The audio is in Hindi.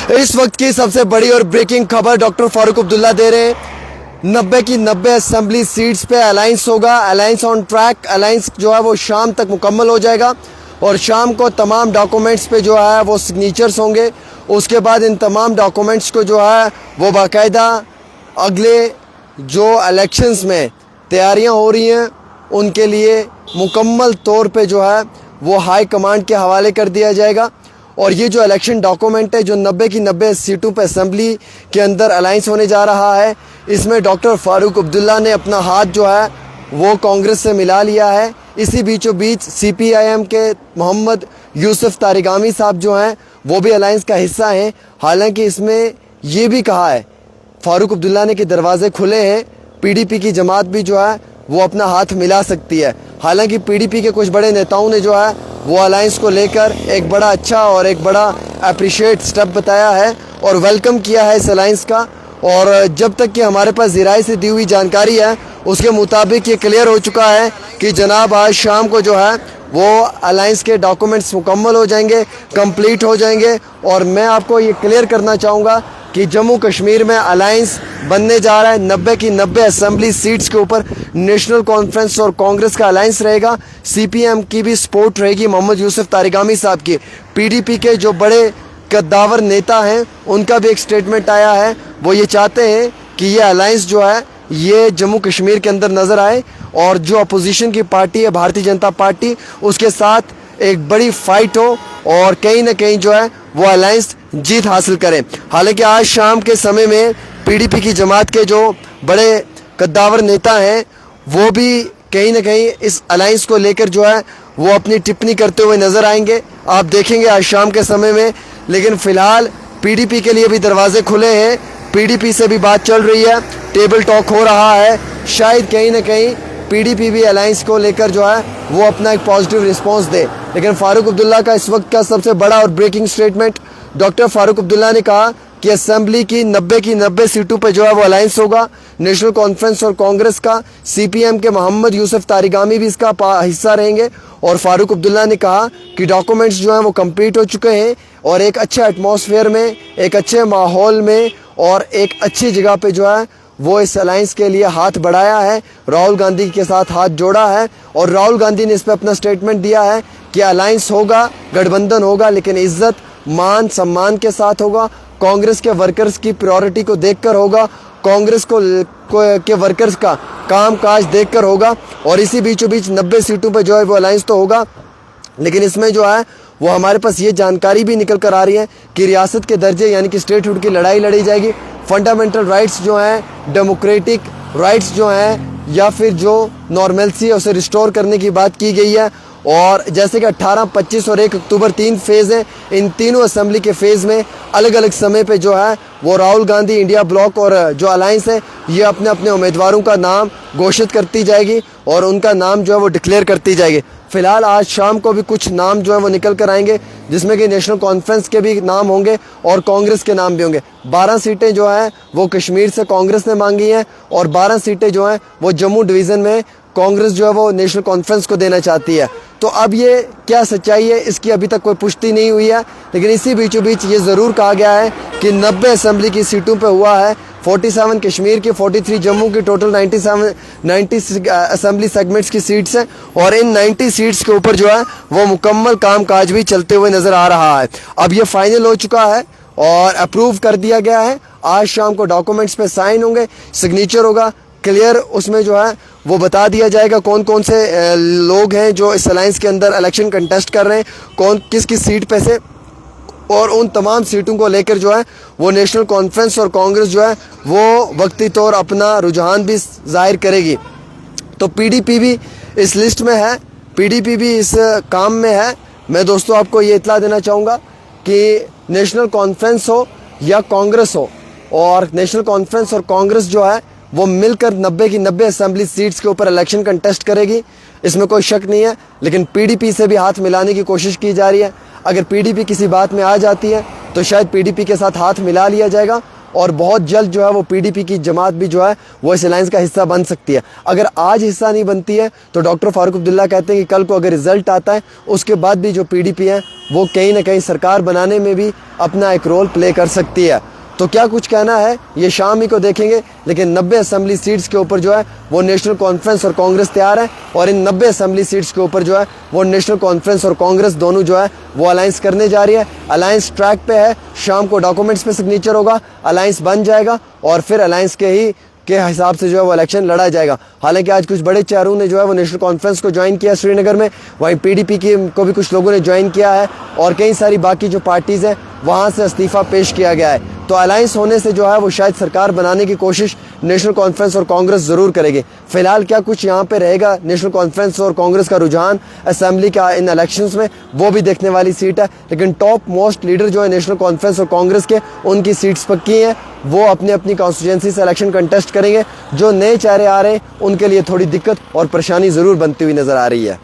इस वक्त की सबसे बड़ी और ब्रेकिंग खबर डॉक्टर फारूक अब्दुल्ला दे रहे हैं। 90 की 90 असेंबली सीट्स पे अलायंस होगा। Alliance on track. अलायंस जो है वो शाम तक मुकम्मल हो जाएगा और शाम को तमाम डॉक्यूमेंट्स पे जो है वो सिग्नेचर्स होंगे। उसके बाद इन तमाम डॉक्यूमेंट्स को जो है वो बाकायदा अगले जो इलेक्शंस में तैयारियां हो रही हैं उनके लिए मुकम्मल तौर पे जो है वो हाई कमांड के हवाले कर दिया जाएगा। और ये जो इलेक्शन डॉक्यूमेंट है जो 90 की 90 सीटों पे असेंबली के अंदर अलायंस होने जा रहा है, इसमें डॉक्टर फारूक अब्दुल्ला ने अपना हाथ जो है वो कांग्रेस से मिला लिया है। इसी बीचों बीच CPIM के मोहम्मद यूसुफ तारिगामी साहब जो हैं वो भी अलायंस का हिस्सा हैं। हालांकि इसमें ये भी कहा है फारूक अब्दुल्ला ने कि दरवाजे खुले हैं, PDP की जमात भी जो है वो अपना हाथ मिला सकती है। हालांकि PDP के कुछ बड़े नेताओं ने जो है वो अलायंस को लेकर एक बड़ा अच्छा और एक बड़ा अप्रिशिएट स्टेप बताया है और वेलकम किया है इस अलायंस का। और जब तक कि हमारे पास ज़राए से दी हुई जानकारी है उसके मुताबिक ये क्लियर हो चुका है कि जनाब आज शाम को जो है वो अलायंस के डॉक्यूमेंट्स मुकम्मल हो जाएंगे, कंप्लीट हो जाएंगे। और मैं आपको ये क्लियर करना चाहूँगा कि जम्मू कश्मीर में अलायंस बनने जा रहा है। 90 की 90 असेंबली सीट्स के ऊपर नेशनल कॉन्फ्रेंस और कांग्रेस का अलायंस रहेगा। CPM की भी सपोर्ट रहेगी मोहम्मद यूसुफ तारिगामी साहब की। PDP के जो बड़े कद्दावर नेता हैं उनका भी एक स्टेटमेंट आया है, वो ये चाहते हैं कि ये अलायंस जो है ये जम्मू कश्मीर के अंदर नज़र आए और जो अपोजिशन की पार्टी है भारतीय जनता पार्टी उसके साथ एक बड़ी फाइट हो और कहीं ना कहीं जो है वो अलायंस जीत हासिल करें। हालांकि आज शाम के समय में PDP की जमात के जो बड़े कद्दावर नेता हैं वो भी कहीं ना कहीं इस अलायंस को लेकर जो है वो अपनी टिप्पणी करते हुए नज़र आएंगे, आप देखेंगे आज शाम के समय में। लेकिन फ़िलहाल PDP के लिए भी दरवाजे खुले हैं, PDP से भी बात चल रही है, टेबल टॉक हो रहा है। शायद कहीं ना कहीं PDP भी अलायंस को लेकर जो है वो अपना एक पॉजिटिव रिस्पांस दे। लेकिन फारूक अब्दुल्ला का इस वक्त का सबसे बड़ा और breaking statement, doctor Farooq Abdullah ने कहा कि असेंबली की 90 सीटों पर जो है वो अलायंस होगा। नेशनल कॉन्फ्रेंस और कांग्रेस का CPM के मोहम्मद यूसुफ तारिगामी भी इसका हिस्सा रहेंगे। और फारूक अब्दुल्ला ने कहा कि डॉक्यूमेंट्स जो हैं वो कंप्लीट हो चुके हैं और एक अच्छे एटमॉस्फेयर में, एक अच्छे माहौल में और एक अच्छी जगह पे जो है वो इस अलायंस के लिए हाथ बढ़ाया है, राहुल गांधी के साथ हाथ जोड़ा है। और राहुल गांधी ने इस पर अपना स्टेटमेंट दिया है कि अलायंस होगा, गठबंधन होगा, लेकिन इज्जत मान सम्मान के साथ होगा, कांग्रेस के वर्कर्स की प्रायोरिटी को देखकर होगा, कांग्रेस के वर्कर्स का काम काज देखकर होगा। और इसी बीचों बीच 90 सीटों पर जो है वो अलायंस तो होगा, लेकिन इसमें जो है वो हमारे पास ये जानकारी भी निकल कर आ रही है कि रियासत के दर्जे यानी कि स्टेटहुड की लड़ाई लड़ी जाएगी। फंडामेंटल राइट्स जो हैं, डेमोक्रेटिक राइट्स जो हैं या फिर जो नॉर्मलसी है उसे रिस्टोर करने की बात की गई है। और जैसे कि 18, 25 और 1 अक्टूबर 3 फेज़ हैं, इन तीनों असेंबली के फेज़ में अलग अलग समय पे जो है वो राहुल गांधी इंडिया ब्लॉक और जो अलायंस है ये अपने अपने उम्मीदवारों का नाम घोषित करती जाएगी और उनका नाम जो है वो डिक्लेयर करती जाएगी। फ़िलहाल आज शाम को भी कुछ नाम जो है वो निकल कर आएंगे जिसमें कि नेशनल कॉन्फ्रेंस के भी नाम होंगे और कांग्रेस के नाम भी होंगे। 12 सीटें जो हैं वो कश्मीर से कांग्रेस ने मांगी हैं और 12 सीटें जो हैं वो जम्मू डिवीज़न में कांग्रेस जो है वो नेशनल कॉन्फ्रेंस को देना चाहती है। तो अब ये क्या सच्चाई है इसकी अभी तक कोई पुष्टि नहीं हुई है, लेकिन इसी बीचों बीच ये ज़रूर कहा गया है कि 90 असेंबली की सीटों पे हुआ है, 47 कश्मीर की, 43 जम्मू की, टोटल 90 असेंबली सेगमेंट्स की सीट्स हैं और इन 90 सीट्स के ऊपर जो है वो मुकम्मल काम काज भी चलते हुए नज़र आ रहा है। अब ये फाइनल हो चुका है और अप्रूव कर दिया गया है। आज शाम को डॉक्यूमेंट्स पे साइन होंगे, सिग्नेचर होगा, क्लियर उसमें जो है वो बता दिया जाएगा कौन कौन से लोग हैं जो इस अलायंस के अंदर इलेक्शन कंटेस्ट कर रहे हैं, कौन किस किस सीट पे से। और उन तमाम सीटों को लेकर जो है वो नेशनल कॉन्फ्रेंस और कांग्रेस जो है वो वक्ती तौर अपना रुझान भी जाहिर करेगी। तो PDP भी इस लिस्ट में है, PDP भी इस काम में है। मैं दोस्तों आपको ये इत्तला देना चाहूँगा कि नेशनल कॉन्फ्रेंस हो या कांग्रेस हो, और नेशनल कॉन्फ्रेंस और कांग्रेस जो है वो मिलकर 90 की 90 असेंबली सीट्स के ऊपर इलेक्शन कंटेस्ट करेगी, इसमें कोई शक नहीं है। लेकिन PDP से भी हाथ मिलाने की कोशिश की जा रही है। अगर PDP किसी बात में आ जाती है तो शायद PDP के साथ हाथ मिला लिया जाएगा और बहुत जल्द जो है वो पीडीपी की जमात भी जो है वो इस अलायंस का हिस्सा बन सकती है। अगर आज हिस्सा नहीं बनती है तो डॉक्टर फारूक अब्दुल्ला कहते हैं कि कल को अगर रिजल्ट आता है उसके बाद भी जो पीडीपी है वो कहीं ना कहीं सरकार बनाने में भी अपना एक रोल प्ले कर सकती है। तो क्या कुछ कहना है ये शाम ही को देखेंगे, लेकिन 90 असेंबली सीट्स के ऊपर जो है वो नेशनल कॉन्फ्रेंस और कांग्रेस तैयार है, और इन 90 असेंबली सीट्स के ऊपर जो है वो नेशनल कॉन्फ्रेंस और कांग्रेस दोनों जो है वो अलायंस करने जा रही है। अलायंस ट्रैक पे है, शाम को डॉक्यूमेंट्स पे सिग्नेचर होगा, अलायंस बन जाएगा और फिर अलायंस के हिसाब से जो है वो इलेक्शन लड़ा जाएगा। हालांकि आज कुछ बड़े चेहरों ने जो है वो नेशनल कॉन्फ्रेंस को ज्वाइन किया श्रीनगर में, वहीं पीडीपी को भी कुछ लोगों ने ज्वाइन किया है और कई सारी बाकी जो पार्टीज़ हैं वहाँ से इस्तीफ़ा पेश किया गया है। तो अलायंस होने से जो है वो शायद सरकार बनाने की कोशिश नेशनल कॉन्फ्रेंस और कांग्रेस ज़रूर करेगी। फिलहाल क्या कुछ यहाँ पे रहेगा नेशनल कॉन्फ्रेंस और कांग्रेस का रुझान असेंबली का इन इलेक्शंस में, वो भी देखने वाली सीट है। लेकिन टॉप मोस्ट लीडर जो है नेशनल कॉन्फ्रेंस और कांग्रेस के, उनकी सीट्स पक्की हैं, वो अपनी अपनी कॉन्स्टिट्यूंसी से इलेक्शन कंटेस्ट करेंगे। जो नए चेहरे आ रहे हैं उनके लिए थोड़ी दिक्कत और परेशानी ज़रूर बनती हुई नज़र आ रही है।